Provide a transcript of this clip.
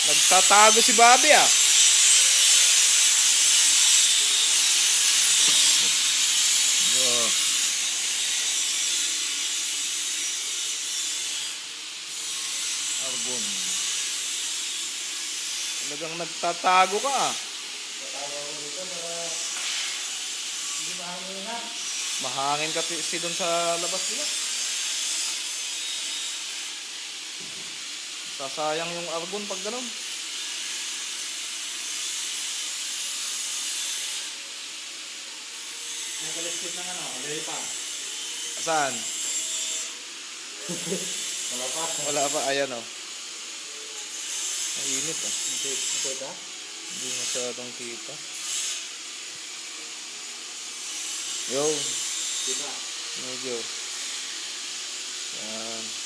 Nagtatago si Bobby ah. Oh. Argon. Talagang nagtatago ka ah. Tatawa ko dito para hindi mahangin na. Mahangin kasi doon sa labas nila. Sasayang yung argon pag gano'n. Nagkaliskit ng ano, pa. Saan? Wala pa. Wala pa. Ayan o. Mainit ah. Nakita? Hindi masyadong kita. Yo. Kita. Medyo. Yan.